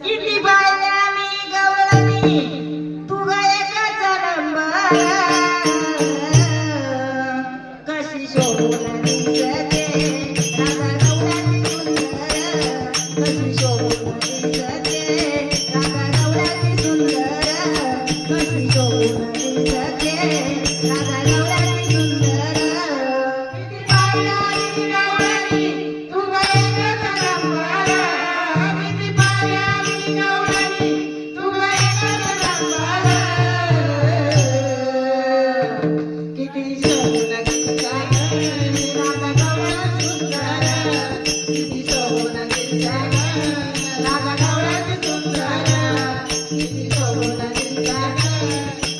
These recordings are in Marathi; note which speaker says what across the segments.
Speaker 1: किती बाया मी गवळणी तू गायकाचा नंबर कशी शोभून दिसते राधा गवळणी सुंदर कशी शोभून दिसते राधा गवळणी सुंदर कशी शोभून दिसते राधा गवळणी सुंदर किती बाया मी गवळणी तू गायकाचा नंबर किती बाया मी गवळणी तू गायकाचा नंबर किती शोभून दिसते राधा गवळणी सुंदर किती शोभून दिसते राधा गवळणी सुंदर किती शोभून दिसते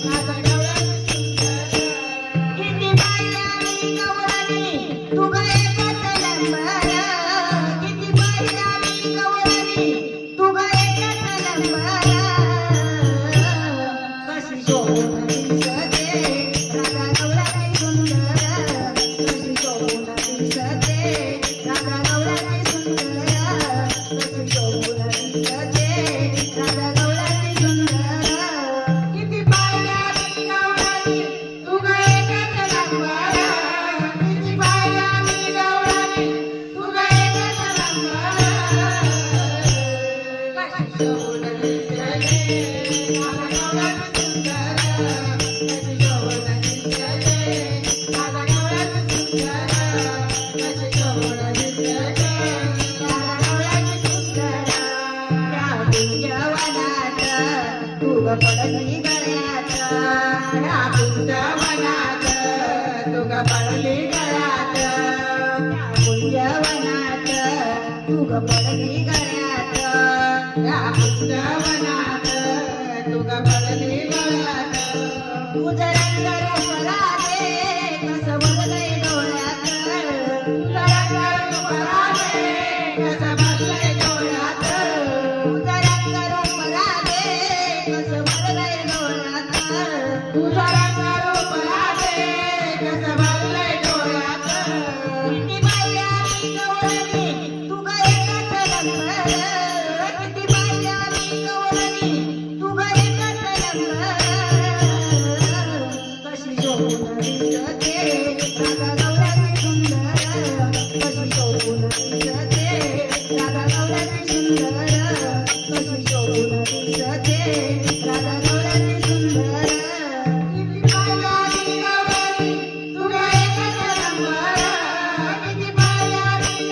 Speaker 1: राधा गवळणी सुंदर किती बाया मी गवळणी तू गायकाचा नंबर किती बाया मी गवळणी तू गायकाचा नंबर कशी शोभून दिसते राधा गवळणी सुंदर कशी शोभून दिसते राधा गवळणी सुंदर कशी शोभून दिसते राधा गवळणी सुंदर किती बाया मी गवळणी तू गायकाचा नंबर किती बाया मी गवळणी तू गायकाचा नंबर कशी शोभून दिसते राधा गवळणी सुंदर कशी शोभून दिसते राधा गवळणी सुंदर कशी शोभून दिसते राधा गवळणी सुंदर त्या कुंजवनात तू ग पडली गळ्यात त्या कुंजवनात तू ग पडली गळ्यात त्या कुंजवनात तू ग पडली गळ्यात त्या कुंजवनात तू ग पडली गळ्यात तुझं रंग रूप राधे